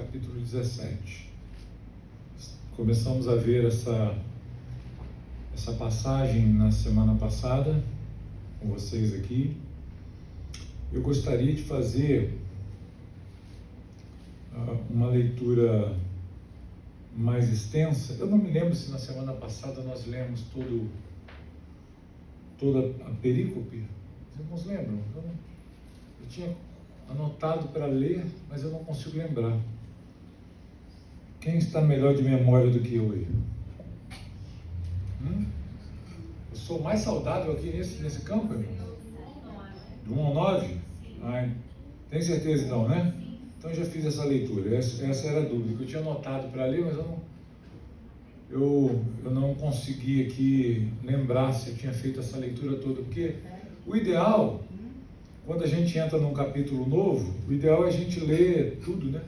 capítulo 17. Começamos a ver essa passagem na semana passada com vocês aqui. Eu gostaria de fazer uma leitura mais extensa. Eu não me lembro se na semana passada nós lemos toda a perícope. Vocês não se lembram? Eu tinha anotado para ler, mas eu não consigo lembrar. Quem está melhor de memória do que eu aí? Eu sou mais saudável aqui nesse campo, irmão? Do 1 ao 9? Tem certeza então, né? Então já fiz essa leitura. Essa era a dúvida que eu tinha anotado para ler, mas eu não consegui aqui lembrar se eu tinha feito essa leitura toda, porque o ideal, quando a gente entra num capítulo novo, o ideal é a gente ler tudo, né?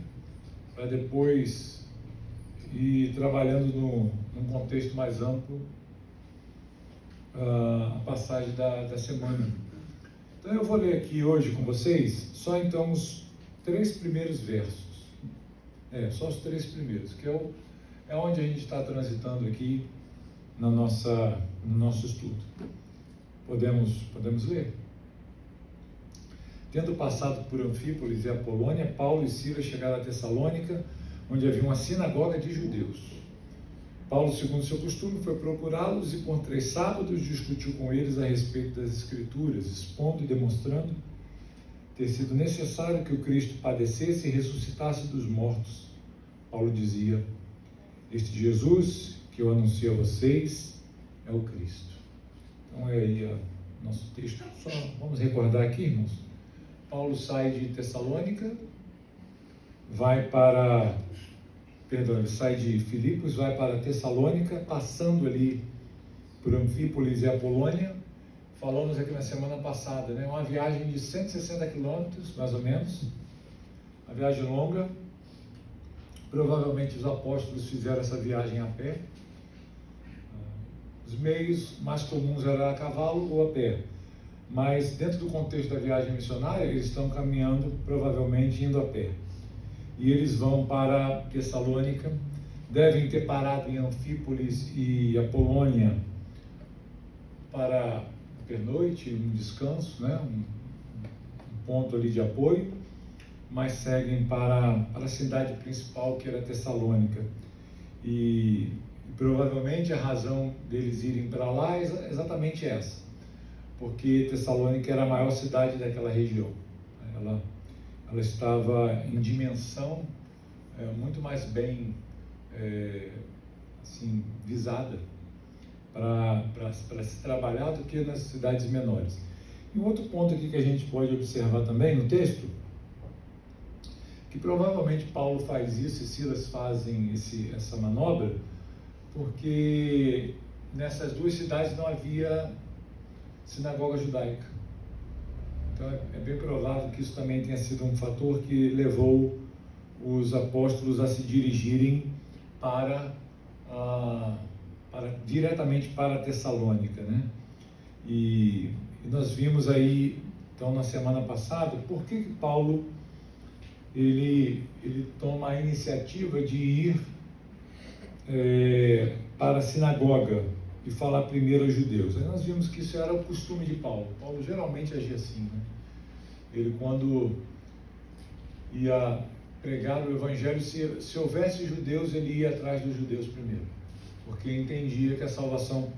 Para depois ir trabalhando num contexto mais amplo a passagem da semana. Então eu vou ler aqui hoje com vocês só então os 3 primeiros versos. Só os 3 primeiros, que é onde a gente está transitando aqui no nosso estudo. Podemos ler? Tendo passado por Anfípolis e Apolônia, Paulo e Silas chegaram a Tessalônica, onde havia uma sinagoga de judeus. Paulo, segundo seu costume, foi procurá-los e por 3 sábados discutiu com eles a respeito das Escrituras, expondo e demonstrando ter sido necessário que o Cristo padecesse e ressuscitasse dos mortos. Paulo dizia: este Jesus que eu anuncio a vocês é o Cristo. Então é aí nosso texto. Só vamos recordar aqui, irmãos. Paulo sai de Tessalônica, ele sai de Filipos, vai para Tessalônica, passando ali por Anfípolis e Apolônia. Falamos aqui na semana passada, né? Uma viagem de 160 quilômetros, mais ou menos, uma viagem longa. Provavelmente os apóstolos fizeram essa viagem a pé. Os meios mais comuns eram a cavalo ou a pé. Mas dentro do contexto da viagem missionária, eles estão caminhando, provavelmente indo a pé. E eles vão para Tessalônica, devem ter parado em Anfípolis e Apolônia para a pernoite, um descanso, né? um ponto ali de apoio, mas seguem para a cidade principal, que era Tessalônica. E provavelmente a razão deles irem para lá é exatamente essa, porque Tessalônica era a maior cidade daquela região. Ela estava em dimensão muito mais bem visada para se trabalhar do que nas cidades menores. E um outro ponto aqui que a gente pode observar também no texto, que provavelmente Paulo faz isso e Silas fazem essa manobra, porque nessas 2 cidades não havia sinagoga judaica. Então é bem provável que isso também tenha sido um fator que levou os apóstolos a se dirigirem diretamente para Tessalônica, né? E nós vimos aí, então, na semana passada, por que Paulo ele toma a iniciativa de ir para a sinagoga e falar primeiro aos judeus. Aí nós vimos que isso era o costume de Paulo. Paulo geralmente agia assim, né? Ele, quando ia pregar o evangelho, se houvesse judeus, ele ia atrás dos judeus primeiro, porque entendia que a salvação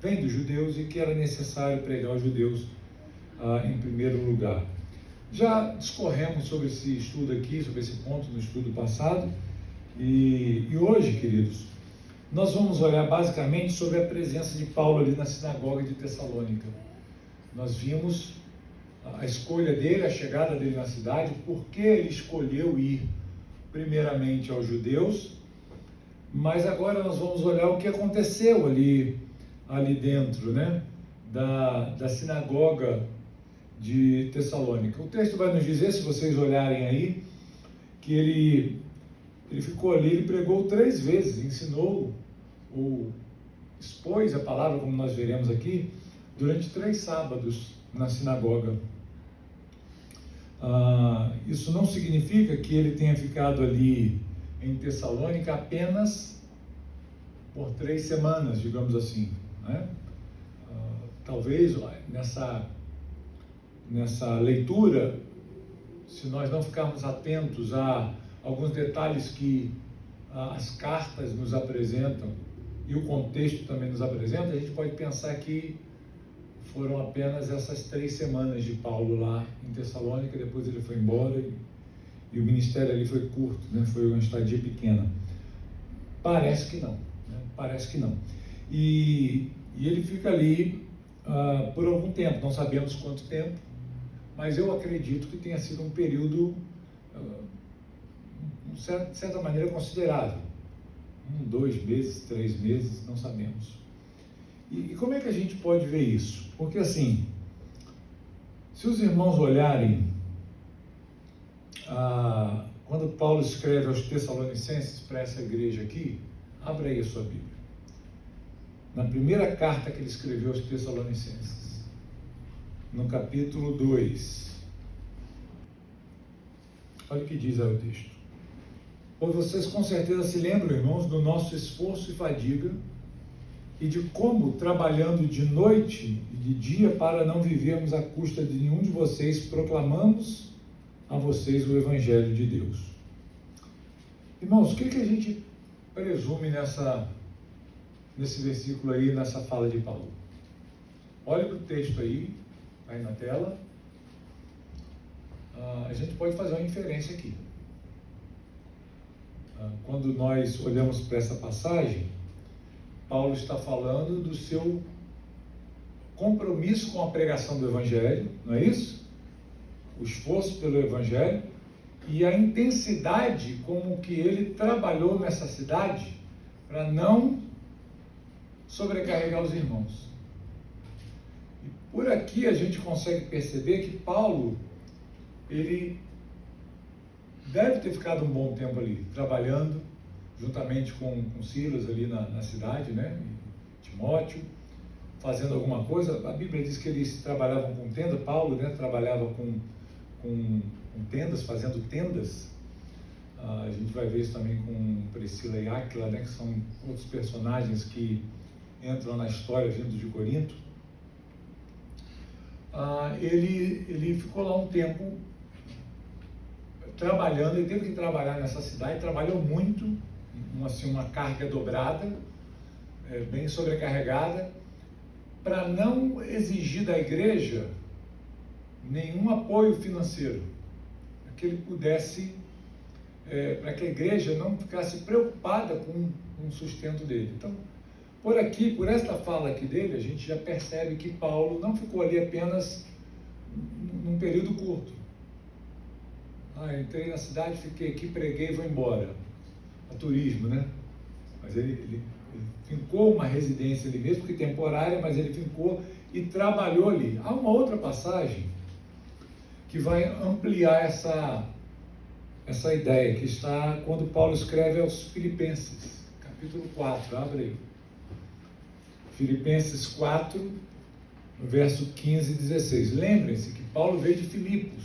vem dos judeus e que era necessário pregar aos judeus em primeiro lugar. Já discorremos sobre esse estudo aqui, sobre esse ponto no estudo passado, e hoje, queridos, nós vamos olhar basicamente sobre a presença de Paulo ali na sinagoga de Tessalônica. Nós vimos a escolha dele, a chegada dele na cidade, por que ele escolheu ir primeiramente aos judeus, mas agora nós vamos olhar o que aconteceu ali dentro, né, da sinagoga de Tessalônica. O texto vai nos dizer, se vocês olharem aí, que ele ficou ali, ele pregou 3 vezes, ensinou ou expôs a palavra, como nós veremos aqui, durante 3 sábados na sinagoga. Isso não significa que ele tenha ficado ali em Tessalônica apenas por 3 semanas, digamos assim, né? Talvez nessa leitura, se nós não ficarmos atentos a alguns detalhes que as cartas nos apresentam e o contexto também nos apresenta, a gente pode pensar que foram apenas essas 3 semanas de Paulo lá em Tessalônica. Depois ele foi embora e o ministério ali foi curto, né? Foi uma estadia pequena. Parece que não, né? Parece que não. E ele fica ali por algum tempo, não sabemos quanto tempo, mas eu acredito que tenha sido um período, de certa maneira, considerável. 1, 2 meses, 3 meses, não sabemos. E como é que a gente pode ver isso? Porque assim, se os irmãos olharem, quando Paulo escreve aos Tessalonicenses para essa igreja aqui, abra aí a sua Bíblia. Na primeira carta que ele escreveu aos Tessalonicenses, no capítulo 2, olha o que diz aí o texto. Pois vocês com certeza se lembram, irmãos, do nosso esforço e fadiga, e de como, trabalhando de noite e de dia para não vivermos à custa de nenhum de vocês, proclamamos a vocês o Evangelho de Deus. Irmãos, o que a gente presume nesse versículo aí, nessa fala de Paulo? Olha para o texto aí na tela. A gente pode fazer uma inferência aqui. Quando nós olhamos para essa passagem, Paulo está falando do seu compromisso com a pregação do Evangelho, não é isso? O esforço pelo Evangelho e a intensidade como que ele trabalhou nessa cidade para não sobrecarregar os irmãos. E por aqui a gente consegue perceber que Paulo, ele deve ter ficado um bom tempo ali, trabalhando juntamente com Silas ali na cidade, né? Timóteo, fazendo alguma coisa. A Bíblia diz que eles trabalhavam com tenda. Paulo, né, trabalhava com tendas, fazendo tendas. A gente vai ver isso também com Priscila e Áquila, né, que são outros personagens que entram na história vindos de Corinto. Ele ficou lá um tempo trabalhando. Ele teve que trabalhar nessa cidade, trabalhou muito, uma carga dobrada, bem sobrecarregada, para não exigir da igreja nenhum apoio financeiro, para que ele pudesse, para que a igreja não ficasse preocupada com o sustento dele. Então, por esta fala aqui dele, a gente já percebe que Paulo não ficou ali apenas num período curto. Entrei na cidade, fiquei aqui, preguei e vou embora. A turismo, né? Mas ele fincou uma residência ali mesmo, que temporária, mas ele fincou e trabalhou ali. Há uma outra passagem que vai ampliar essa ideia, que está quando Paulo escreve aos Filipenses, capítulo 4, abre aí. Filipenses 4, no verso 15 e 16. Lembrem-se que Paulo veio de Filipos.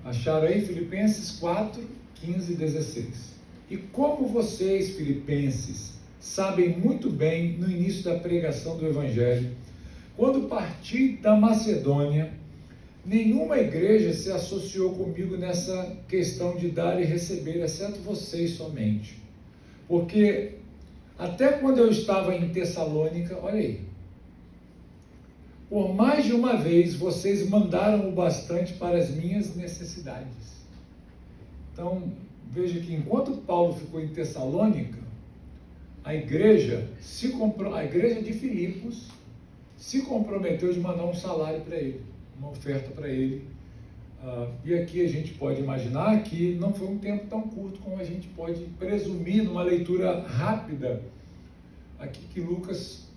Acharam aí Filipenses 4, 15 e 16. E como vocês, filipenses, sabem muito bem, no início da pregação do Evangelho, quando parti da Macedônia, nenhuma igreja se associou comigo nessa questão de dar e receber, exceto vocês somente. Porque até quando eu estava em Tessalônica, olha aí, por mais de uma vez vocês mandaram o bastante para as minhas necessidades. Então, veja que enquanto Paulo ficou em Tessalônica, a igreja de Filipos se comprometeu de mandar um salário para ele, uma oferta para ele. E aqui a gente pode imaginar que não foi um tempo tão curto como a gente pode presumir numa leitura rápida aqui que Lucas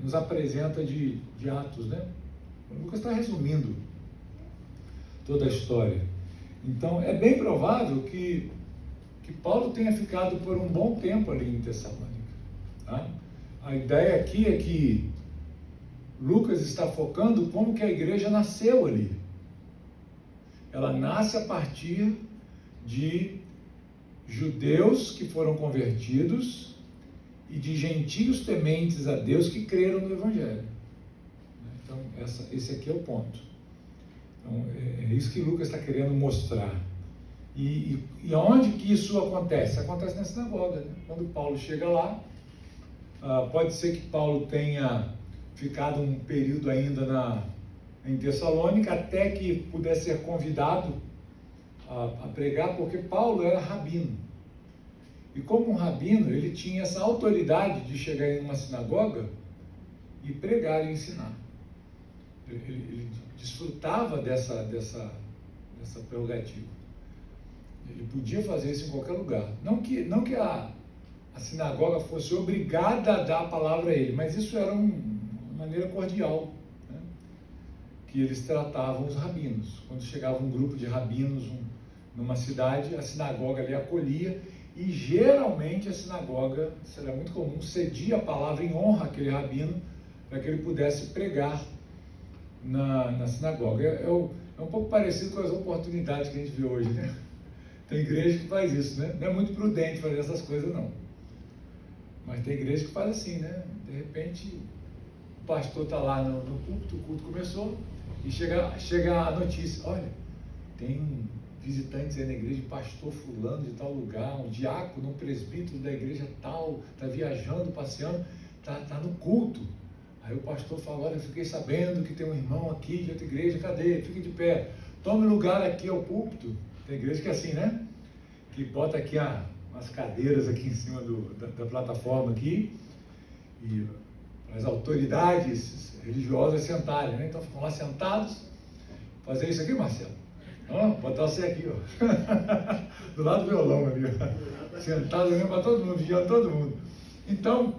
nos apresenta de Atos, né? Lucas está resumindo toda a história. Então, é bem provável que Paulo tenha ficado por um bom tempo ali em Tessalônica. Tá? A ideia aqui é que Lucas está focando como que a igreja nasceu ali. Ela nasce a partir de judeus que foram convertidos e de gentios tementes a Deus que creram no Evangelho. Então, esse aqui é o ponto. Então, é isso que Lucas está querendo mostrar. E onde que isso acontece? Acontece na sinagoga, né? Quando Paulo chega lá, pode ser que Paulo tenha ficado um período ainda em Tessalônica, até que pudesse ser convidado a pregar, porque Paulo era rabino. E como um rabino, ele tinha essa autoridade de chegar em uma sinagoga e pregar e ensinar. Ele desfrutava dessa prerrogativa. Ele podia fazer isso em qualquer lugar. Não que a sinagoga fosse obrigada a dar a palavra a ele, mas isso era uma maneira cordial, né, que eles tratavam os rabinos. Quando chegava um grupo de rabinos numa cidade, a sinagoga ali acolhia, e geralmente a sinagoga, isso era muito comum, cedia a palavra em honra àquele rabino para que ele pudesse pregar na sinagoga. É um pouco parecido com as oportunidades que a gente vê hoje, né? Tem igreja que faz isso, né? Não é muito prudente fazer essas coisas, não. Mas tem igreja que faz assim, né? De repente, o pastor está lá no púlpito, o culto começou, e chega a notícia: olha, tem visitantes aí na igreja, pastor fulano de tal lugar, um diácono, um presbítero da igreja tal, está viajando, passeando, está no culto. Aí o pastor fala: olha, eu fiquei sabendo que tem um irmão aqui de outra igreja, cadê? Fique de pé, tome lugar aqui ao púlpito. Tem igreja que é assim, né? Que bota aqui umas cadeiras aqui em cima da plataforma aqui, e as autoridades religiosas sentarem, né? Então ficam lá sentados. Fazer isso aqui, Marcelo? Botar você aqui, ó. Do lado do violão ali, ó. Sentado mesmo para todo mundo, vigiando todo mundo. Então,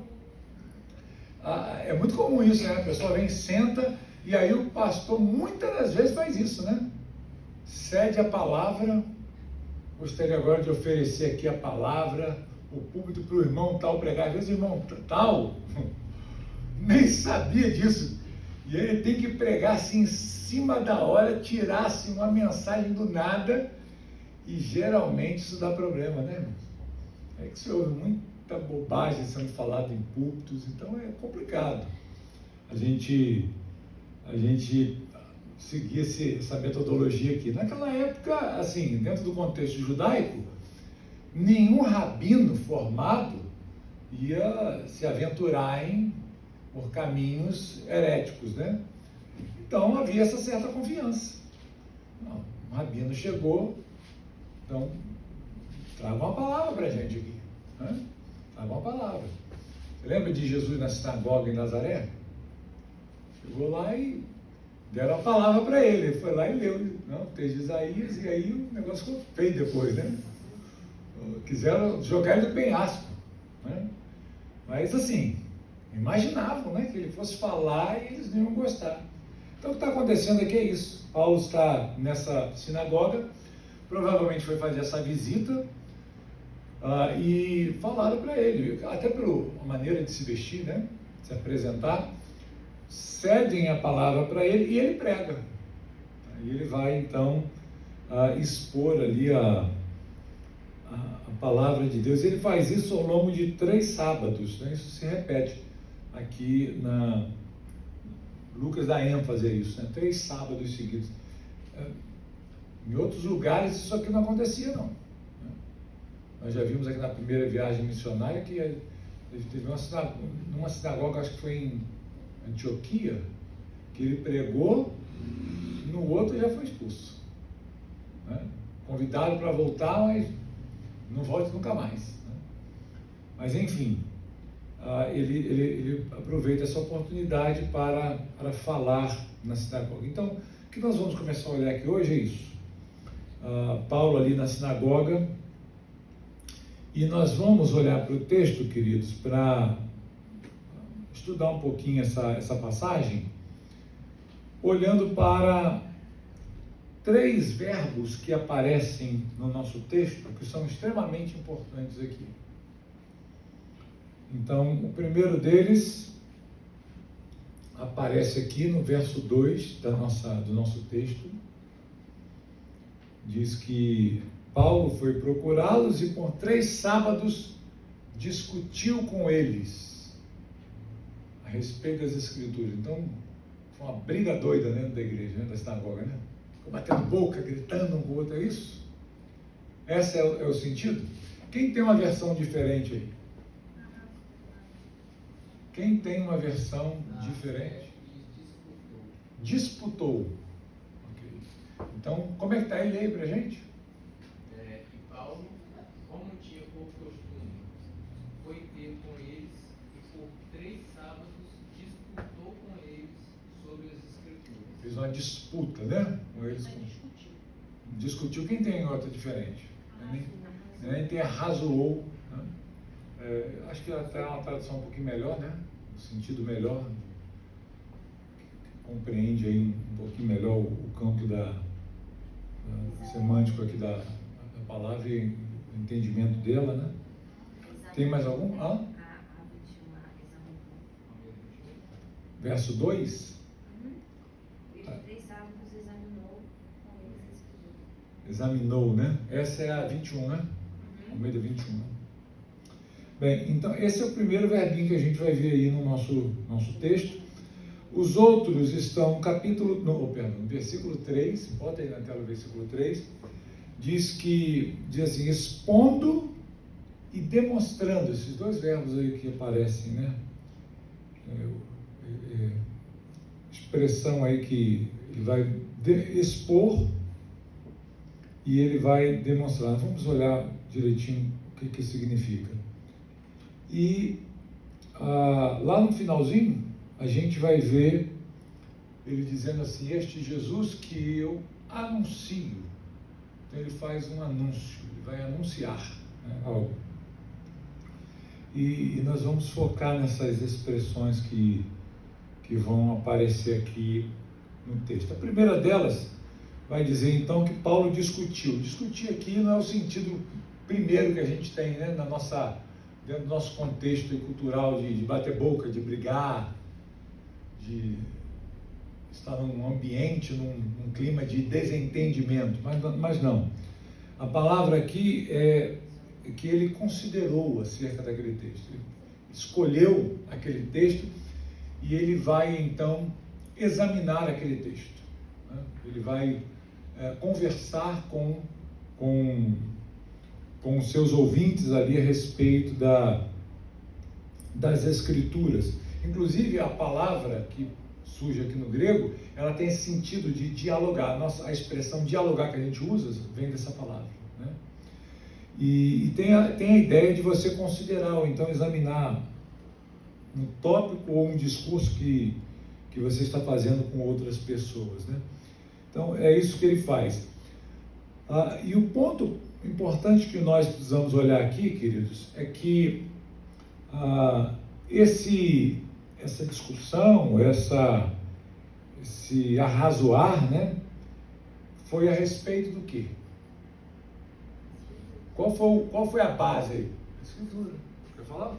é muito comum isso, né? A pessoa vem, senta, e aí o pastor muitas das vezes faz isso, né? Cede a palavra. Gostaria agora de oferecer aqui a palavra, o púlpito para o irmão tal pregar. Às vezes o irmão tal nem sabia disso, e ele tem que pregar assim em cima da hora, tirar assim uma mensagem do nada, e geralmente isso dá problema, né, irmão? É que se ouve muita bobagem sendo falada em púlpitos, então é complicado a gente seguir essa metodologia aqui. Naquela época, assim, dentro do contexto judaico, nenhum rabino formado ia se aventurar por caminhos heréticos, né? Então havia essa certa confiança. Não, um rabino chegou, então traga uma palavra para a gente aqui, né? Traga uma palavra. Você lembra de Jesus na sinagoga em Nazaré? Chegou lá e deram a palavra para ele. Ele foi lá e leu, não, texto de Isaías, e aí o negócio ficou feio depois, né? Quiseram jogar ele no penhasco, né? Mas assim, imaginavam, né, que ele fosse falar e eles não iam gostar. Então o que está acontecendo aqui é isso. Paulo está nessa sinagoga, provavelmente foi fazer essa visita, e falaram para ele, até pela maneira de se vestir, né, se apresentar, cedem a palavra para ele e ele prega. E ele vai então expor ali a palavra de Deus. Ele faz isso ao longo de 3 sábados, né? Isso se repete aqui Lucas dá ênfase a isso, né? 3 sábados seguidos. Em outros lugares isso aqui não acontecia, não, né? Nós já vimos aqui na primeira viagem missionária que ele teve numa sinagoga, acho que foi em Antioquia, que ele pregou, no outro já foi expulso, né? Convidado para voltar, mas não volte nunca mais, né? Mas enfim, ele aproveita essa oportunidade para falar na sinagoga. Então, o que nós vamos começar a olhar aqui hoje é isso. Paulo ali na sinagoga, e nós vamos olhar para o texto, queridos, para estudar um pouquinho essa passagem, olhando para 3 verbos que aparecem no nosso texto, que são extremamente importantes aqui. Então, o primeiro deles, a aparece aqui no verso 2 do nosso texto. Diz que Paulo foi procurá-los e por 3 sábados discutiu com eles a respeito das Escrituras. Então, foi uma briga doida dentro da igreja, da sinagoga, né? Ficou batendo boca, gritando um com o outro, é isso? Esse é o sentido? Quem tem uma versão diferente aí? Quem tem uma versão diferente? Disputou. Ok. Então, como é que está ele aí para a gente? E Paulo, como tinha pouco costume, foi ter com eles e por 3 sábados disputou com eles sobre as Escrituras. Fez uma disputa, né? Com eles. Discutiu. Quem tem outra diferente? Nem tem arrazoou. Né? Acho que até é uma tradução um pouquinho melhor, né? No sentido melhor. Que compreende aí um pouquinho melhor o campo semântico aqui da palavra e o entendimento dela, né? Tem mais algum? Verso 2? Examinou, né? Essa é a 21, né? Almeida 21. Né? Bem, então esse é o primeiro verbinho que a gente vai ver aí no nosso texto. Os outros estão no versículo 3, bota aí na tela o versículo 3, diz assim, expondo e demonstrando, esses 2 verbos aí que aparecem, né? Expressão aí que ele vai expor e ele vai demonstrar. Vamos olhar direitinho o que significa. E lá no finalzinho, a gente vai ver ele dizendo assim, este Jesus que eu anuncio. Então ele faz um anúncio, ele vai anunciar, né, algo. E nós vamos focar nessas expressões que vão aparecer aqui no texto. A primeira delas vai dizer então que Paulo discutiu. Discutir aqui não é o sentido primeiro que a gente tem, né, dentro do nosso contexto cultural de bater boca, de brigar, de estar num ambiente, num clima de desentendimento, mas não. A palavra aqui é que ele considerou acerca daquele texto. Ele escolheu aquele texto e ele vai então examinar aquele texto. Né? Ele vai conversar com os seus ouvintes ali a respeito das Escrituras. Inclusive, a palavra que surge aqui no grego, ela tem esse sentido de dialogar. A expressão dialogar que a gente usa vem dessa palavra. Né? E tem a ideia de você considerar, ou então examinar um tópico ou um discurso que você está fazendo com outras pessoas. Né? Então, é isso que ele faz. E o ponto importante que nós precisamos olhar aqui, queridos, é que essa discussão, esse arrazoar, né, foi a respeito do quê? Qual foi a base aí? A Escritura. Quer falar?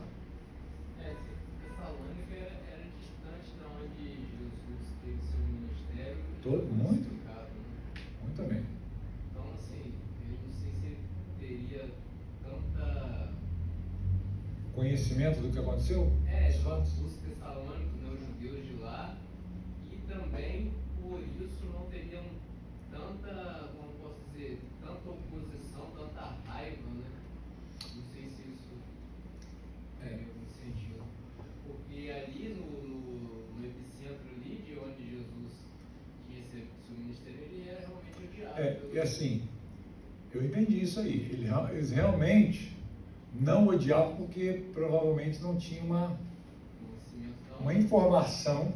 Tessalônica era distante de onde Jesus teve seu ministério. Muito bem. Então, assim, eu não sei se ele teria tanta conhecimento do que aconteceu? Os tessalônicos, né, os judeus de lá, e também por isso não teriam tanta, como posso dizer, tanta oposição, tanta raiva, né? Não sei se isso é algum sentido. Porque ali no epicentro ali, de onde Jesus tinha seu ministério, ele era realmente odiado. E assim, eu entendi isso aí. Eles realmente não odiavam porque provavelmente não tinha uma informação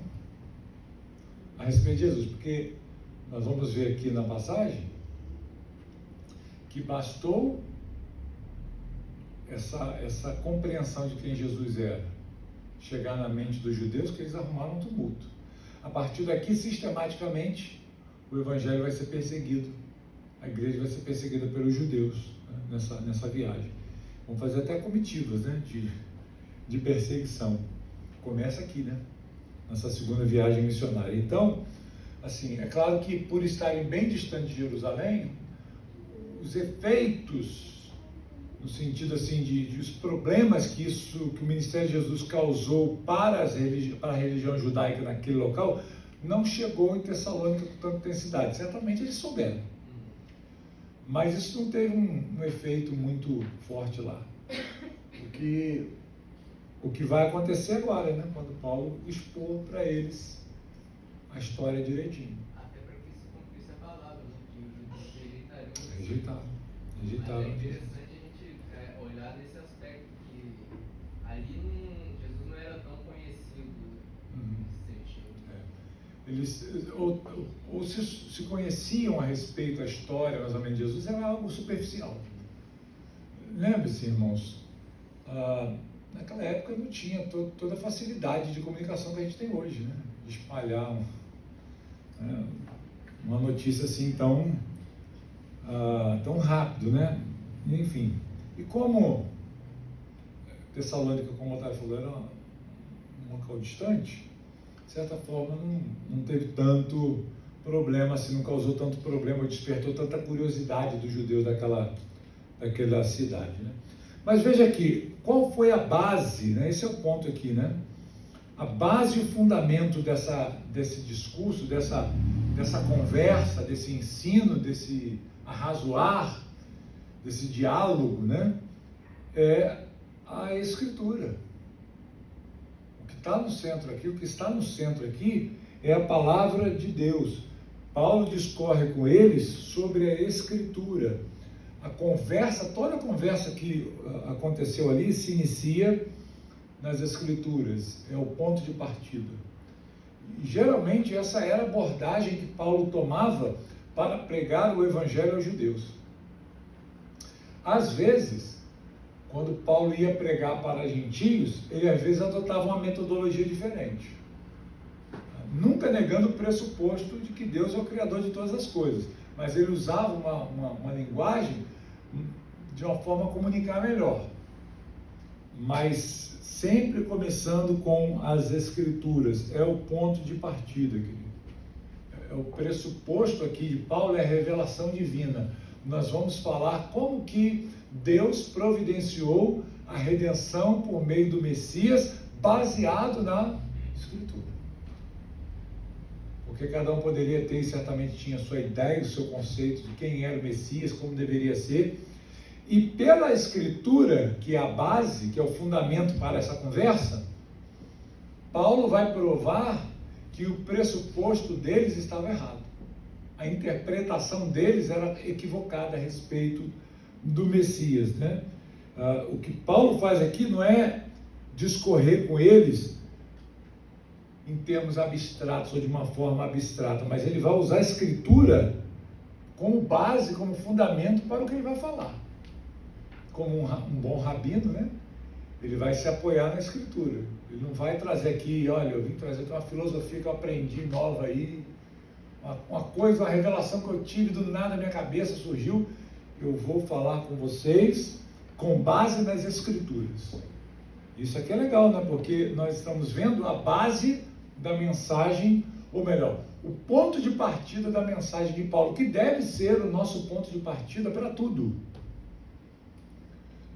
a respeito de Jesus, porque nós vamos ver aqui na passagem que bastou essa compreensão de quem Jesus era chegar na mente dos judeus, que eles arrumaram um tumulto. A partir daqui, sistematicamente, o evangelho vai ser perseguido, a igreja vai ser perseguida pelos judeus, né, nessa viagem. Vão fazer até comitivas, né, de perseguição. Começa aqui, né, nessa segunda viagem missionária. Então, assim, é claro que por estarem bem distantes de Jerusalém, os efeitos, no sentido assim de os problemas que o ministério de Jesus causou para a religião judaica naquele local, não chegou em Tessalônica com tanta intensidade. Certamente eles souberam, mas isso não teve um efeito muito forte lá. O que vai acontecer agora, né? Quando Paulo expor para eles a história direitinho. Até para que se cumprisse a palavra, né? Que os judeus Rejeitaram. Mas é interessante a gente olhar nesse aspecto, que ali Jesus não era tão conhecido nesse sentido. Eles ou se conheciam a respeito da história, mais ou menos, de Jesus, era algo superficial. Lembre-se, irmãos, naquela época não tinha toda a facilidade de comunicação que a gente tem hoje, né? De espalhar uma notícia assim tão rápido, né? Enfim, e como Tessalônica, como o Otávio falou, era um local distante, de certa forma não teve tanto problema, assim, não causou tanto problema, despertou tanta curiosidade dos judeus daquela cidade, né? Mas veja aqui, qual foi a base, né? Esse é o ponto aqui, né? A base e o fundamento desse discurso, dessa conversa, desse ensino, desse arrazoar, desse diálogo, né? É a Escritura. O que está no centro aqui é a palavra de Deus. Paulo discorre com eles sobre a Escritura. Toda a conversa que aconteceu ali se inicia nas Escrituras, é o ponto de partida. E, geralmente essa era a abordagem que Paulo tomava para pregar o Evangelho aos judeus. Às vezes, quando Paulo ia pregar para gentios, ele às vezes adotava uma metodologia diferente, nunca negando o pressuposto de que Deus é o Criador de todas as coisas, mas ele usava uma linguagem de uma forma a comunicar melhor, mas sempre começando com as Escrituras. É o ponto de partida, querido. O pressuposto aqui de Paulo é a revelação divina. Nós vamos falar como que Deus providenciou a redenção por meio do Messias, baseado na Escritura. Porque cada um poderia ter, e certamente tinha a sua ideia, o seu conceito de quem era o Messias, como deveria ser. E pela Escritura, que é a base, que é o fundamento para essa conversa, Paulo vai provar que o pressuposto deles estava errado. A interpretação deles era equivocada a respeito do Messias, né? O que Paulo faz aqui não é discorrer com eles em termos abstratos ou de uma forma abstrata, mas ele vai usar a Escritura como base, como fundamento para o que ele vai falar. Como um bom rabino, né? Ele vai se apoiar na Escritura. Ele não vai trazer aqui, olha, eu vim trazer uma filosofia que eu aprendi nova aí, uma coisa, uma revelação que eu tive do nada na minha cabeça surgiu. Eu vou falar com vocês com base nas Escrituras. Isso aqui é legal, né? Porque nós estamos vendo a base da mensagem, ou melhor, o ponto de partida da mensagem de Paulo, que deve ser o nosso ponto de partida para tudo.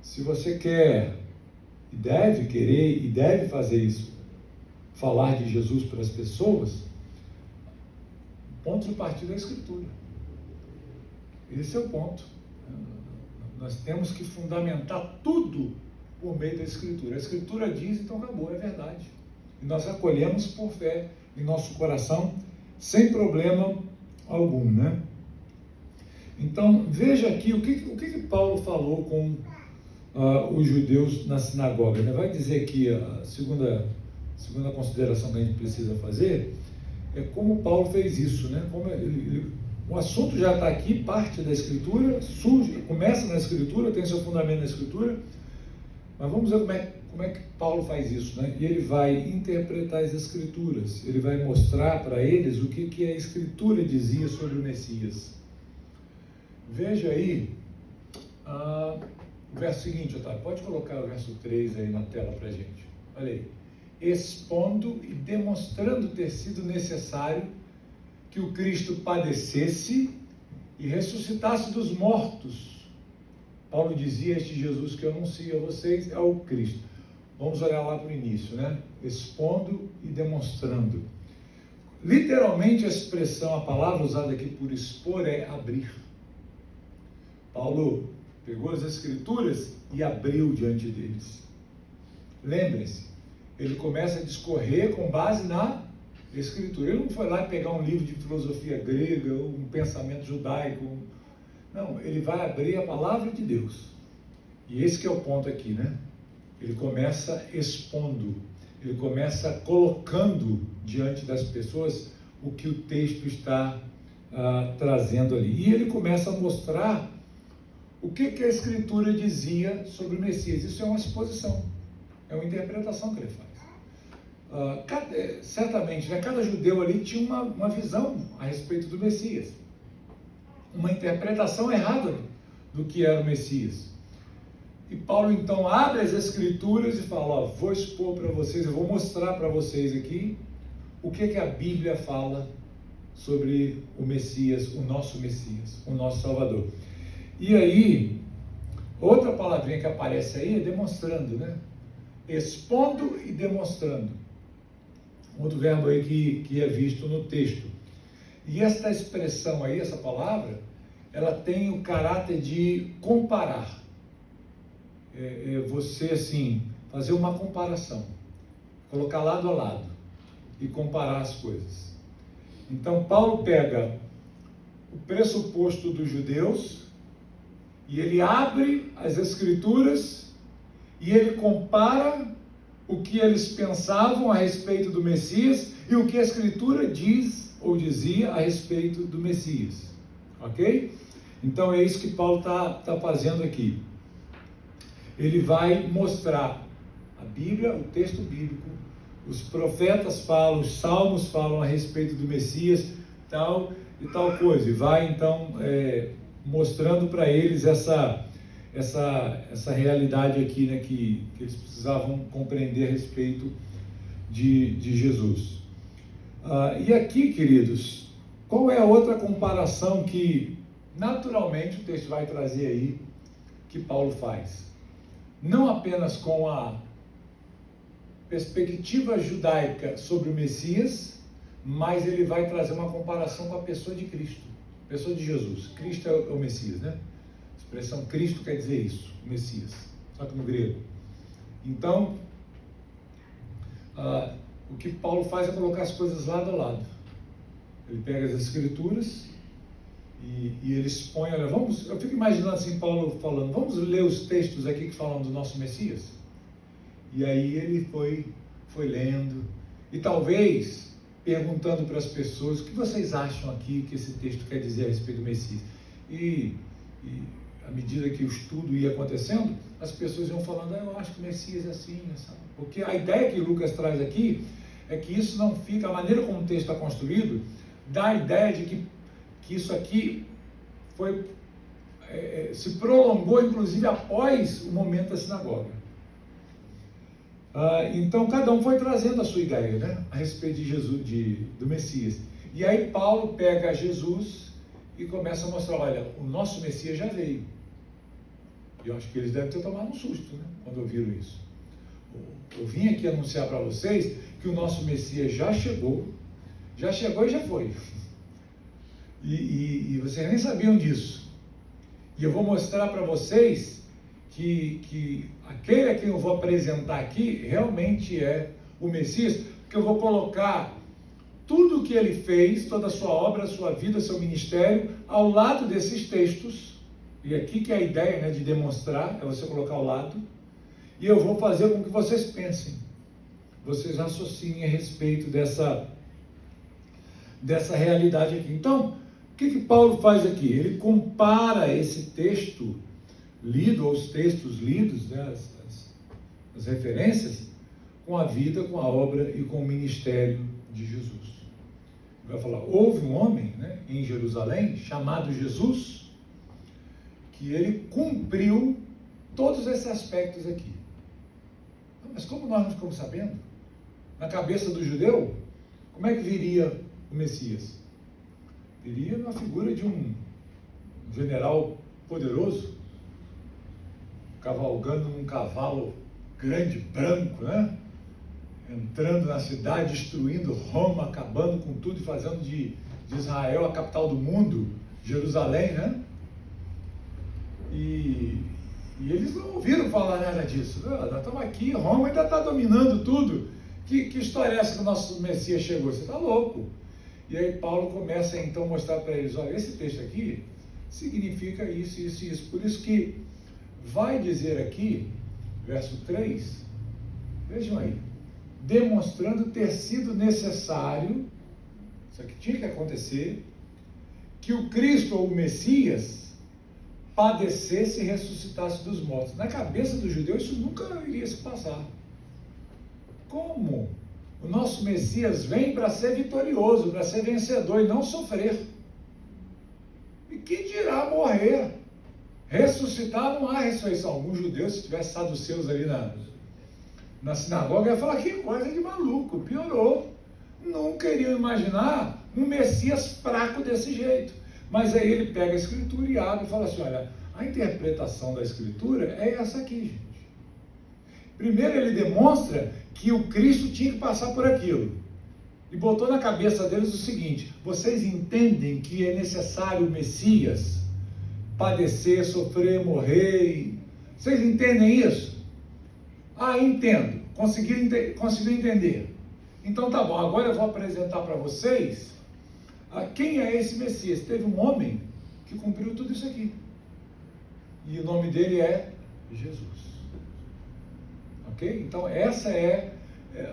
Se você quer, e deve querer, e deve fazer isso, falar de Jesus para as pessoas, o ponto de partida é a Escritura. Esse é o ponto. Nós temos que fundamentar tudo por meio da Escritura. A Escritura diz, então acabou, é verdade. E nós acolhemos por fé em nosso coração, sem problema algum, né? Então, veja aqui o que Paulo falou com os judeus na sinagoga, né? Vai dizer aqui a segunda consideração que a gente precisa fazer é como Paulo fez isso, né? O assunto já está aqui, parte da Escritura, surge, começa na Escritura, tem seu fundamento na Escritura, mas vamos ver como é que Paulo faz isso, né? E ele vai interpretar as Escrituras, ele vai mostrar para eles o que a Escritura dizia sobre o Messias. Veja aí o verso seguinte, Otávio, pode colocar o verso 3 aí na tela para a gente. Olha aí. expondo e demonstrando ter sido necessário que o Cristo padecesse e ressuscitasse dos mortos. Paulo dizia: este Jesus que eu anuncio a vocês é o Cristo. Vamos olhar lá para o início, né? Expondo e demonstrando. Literalmente a expressão, a palavra usada aqui por expor é abrir. Paulo pegou as Escrituras e abriu diante deles. Lembrem-se, ele começa a discorrer com base na Escritura. Ele não foi lá pegar um livro de filosofia grega, ou um pensamento judaico. Não, ele vai abrir a palavra de Deus. E esse que é o ponto aqui, né? Ele começa expondo, ele começa colocando diante das pessoas o que o texto está trazendo ali. E ele começa a mostrar o que a Escritura dizia sobre o Messias. Isso é uma exposição, é uma interpretação que ele faz. Certamente, né, cada judeu ali tinha uma visão a respeito do Messias, uma interpretação errada do que era o Messias. E Paulo então abre as Escrituras e fala: vou expor para vocês, eu vou mostrar para vocês aqui o que a Bíblia fala sobre o Messias, o nosso Salvador. E aí, outra palavrinha que aparece aí é demonstrando, né? Expondo e demonstrando. Outro verbo aí que é visto no texto. E esta expressão aí, essa palavra, ela tem o caráter de comparar. Você, assim, fazer uma comparação. Colocar lado a lado e comparar as coisas. Então, Paulo pega o pressuposto dos judeus e ele abre as Escrituras e ele compara o que eles pensavam a respeito do Messias e o que a Escritura diz ou dizia a respeito do Messias. Ok? Então é isso que Paulo está fazendo aqui. Ele vai mostrar a Bíblia, o texto bíblico, os profetas falam, os salmos falam a respeito do Messias, tal e tal coisa. E vai então mostrando para eles essa realidade aqui, né, que eles precisavam compreender a respeito de Jesus. E aqui, queridos, qual é a outra comparação que naturalmente o texto vai trazer aí, que Paulo faz? Não apenas com a perspectiva judaica sobre o Messias, mas ele vai trazer uma comparação com a pessoa de Cristo, a pessoa de Jesus. Cristo é o Messias, né? A expressão Cristo quer dizer isso, o Messias, só que no grego. Então, o que Paulo faz é colocar as coisas lado a lado. Ele pega as Escrituras e ele expõe, olha, eu fico imaginando assim, Paulo falando, vamos ler os textos aqui que falam do nosso Messias? E aí ele foi lendo, e talvez perguntando para as pessoas, o que vocês acham aqui que esse texto quer dizer a respeito do Messias? E à medida que o estudo ia acontecendo, as pessoas iam falando, eu acho que o Messias é assim, sabe? Porque a ideia que Lucas traz aqui é que isso não fica, a maneira como o texto está construído, dá a ideia de que isso aqui se prolongou, inclusive, após o momento da sinagoga. Então, cada um foi trazendo a sua ideia, né, a respeito de Jesus, do Messias. E aí Paulo pega Jesus e começa a mostrar, olha, o nosso Messias já veio. E eu acho que eles devem ter tomado um susto, né, quando ouviram isso. Eu vim aqui anunciar para vocês que o nosso Messias já chegou e já foi. E vocês nem sabiam disso. E eu vou mostrar para vocês que aquele a quem eu vou apresentar aqui realmente é o Messias, porque eu vou colocar tudo o que ele fez, toda a sua obra, a sua vida, seu ministério, ao lado desses textos. E aqui que é a ideia, né, de demonstrar, é você colocar ao lado. E eu vou fazer com que vocês pensem, vocês raciocinem a respeito dessa realidade aqui. Então, o que Paulo faz aqui? Ele compara esse texto lido, ou os textos lidos, né, as referências, com a vida, com a obra e com o ministério de Jesus. Ele vai falar, houve um homem, né, em Jerusalém, chamado Jesus, que ele cumpriu todos esses aspectos aqui. Mas como nós não ficamos sabendo? Na cabeça do judeu, como é que viria o Messias? Viria na figura de um general poderoso, cavalgando num cavalo grande, branco, né? Entrando na cidade, destruindo Roma, acabando com tudo e fazendo de Israel a capital do mundo, Jerusalém, né? E eles não ouviram falar nada disso. Nós estamos aqui, Roma ainda está dominando tudo. Que história é essa que o nosso Messias chegou? Você está louco? E aí Paulo começa então a mostrar para eles, olha, esse texto aqui significa isso, isso e isso. Por isso que vai dizer aqui, verso 3, vejam aí, demonstrando ter sido necessário, isso aqui tinha que acontecer, que o Cristo ou o Messias padecesse e ressuscitasse dos mortos. Na cabeça do judeu isso nunca iria se passar. Como? O nosso Messias vem para ser vitorioso, para ser vencedor e não sofrer. E que dirá morrer? Ressuscitar não há ressurreição. Alguns judeus, se tivesse saduceus ali na sinagoga, ia falar, que coisa de maluco, piorou. Nunca iriam imaginar um Messias fraco desse jeito. Mas aí ele pega a Escritura e abre e fala assim, olha, a interpretação da Escritura é essa aqui, gente. Primeiro ele demonstra que o Cristo tinha que passar por aquilo. E botou na cabeça deles o seguinte, vocês entendem que é necessário o Messias padecer, sofrer, morrer? Vocês entendem isso? Ah, entendo. Conseguiu entender. Então tá bom, agora eu vou apresentar para vocês quem é esse Messias. Teve um homem que cumpriu tudo isso aqui. E o nome dele é Jesus. Ok? Então essa é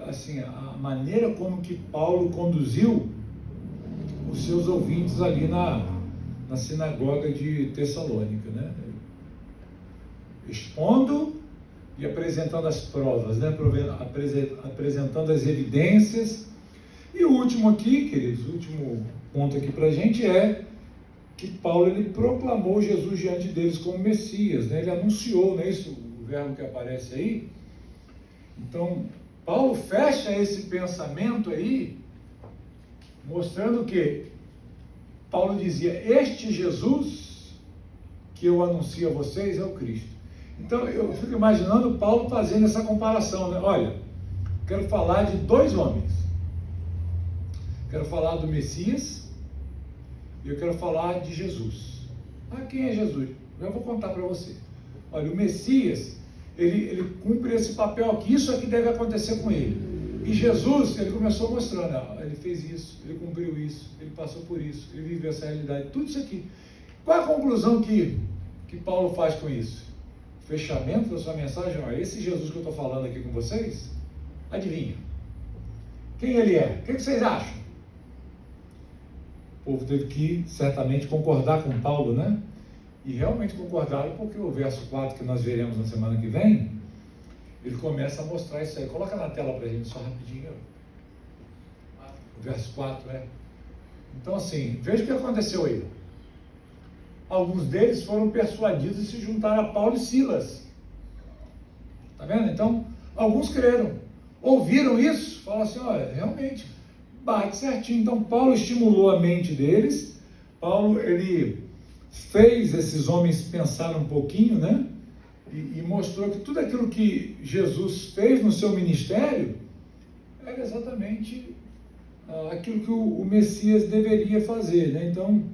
assim, a maneira como que Paulo conduziu os seus ouvintes ali na sinagoga de Tessalônica, né? Expondo e apresentando as provas, né? Apresentando as evidências. E o último aqui, queridos, o último ponto aqui para a gente é que Paulo ele proclamou Jesus diante deles como Messias, né? Ele anunciou, não é isso o verbo que aparece aí? Então, Paulo fecha esse pensamento aí, mostrando que Paulo dizia, este Jesus que eu anuncio a vocês é o Cristo. Então, eu fico imaginando Paulo fazendo essa comparação, né? Olha, quero falar de dois homens. Quero falar do Messias e eu quero falar de Jesus. Quem é Jesus? Eu vou contar para você. Olha, o Messias, ele cumpre esse papel aqui, isso aqui deve acontecer com ele. E Jesus, ele começou mostrando, ele fez isso, ele cumpriu isso, ele passou por isso, ele viveu essa realidade, tudo isso aqui. Qual é a conclusão que Paulo faz com isso? Fechamento da sua mensagem, esse Jesus que eu estou falando aqui com vocês, adivinha? Quem ele é? O que vocês acham? O povo teve que, certamente, concordar com Paulo, né? E realmente concordaram, porque o verso 4 que nós veremos na semana que vem, ele começa a mostrar isso aí. Coloca na tela para a gente, só rapidinho. O verso 4, né? Então, assim, veja o que aconteceu aí. Alguns deles foram persuadidos e se juntaram a Paulo e Silas. Tá vendo? Então, alguns creram. Ouviram isso, falaram assim, olha, realmente, bate certinho. Então, Paulo estimulou a mente deles. Paulo, ele fez esses homens pensar um pouquinho, né? E mostrou que tudo aquilo que Jesus fez no seu ministério era exatamente aquilo que o Messias deveria fazer, né? Então,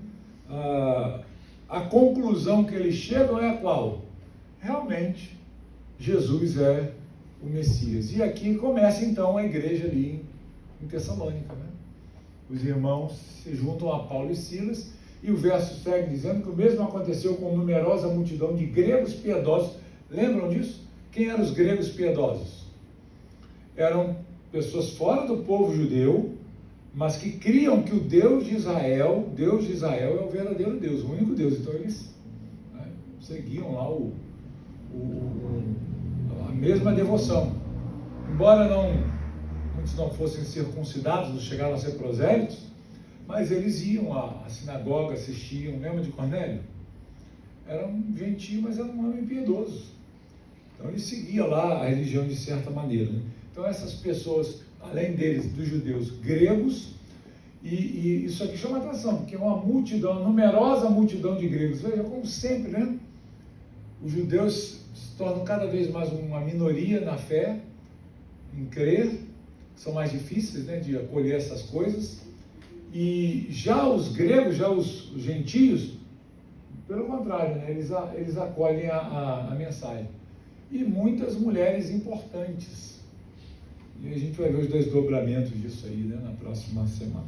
a conclusão que eles chegam é a qual? Realmente, Jesus é o Messias. E aqui começa então a igreja ali em Tessalônica, né? Os irmãos se juntam a Paulo e Silas, e o verso segue dizendo que o mesmo aconteceu com numerosa multidão de gregos piedosos. Lembram disso? Quem eram os gregos piedosos? Eram pessoas fora do povo judeu, mas que criam que o Deus de Israel é o verdadeiro Deus, o único Deus. Então eles seguiam lá a mesma devoção. Embora muitos não fossem circuncidados, não chegaram a ser prosélitos, mas eles iam à sinagoga, assistiam. Lembra de Cornélio? Era um gentio, mas era um homem piedoso. Então ele seguia lá a religião de certa maneira, né? Então essas pessoas, além deles, dos judeus gregos, e isso aqui chama atenção, porque é uma multidão, uma numerosa multidão de gregos. Veja, como sempre, né? Os judeus se tornam cada vez mais uma minoria na fé, em crer, são mais difíceis, né, de acolher essas coisas. E já os gregos, já os gentios, pelo contrário, né, eles acolhem a mensagem. E muitas mulheres importantes. E a gente vai ver os desdobramentos disso aí, né, na próxima semana.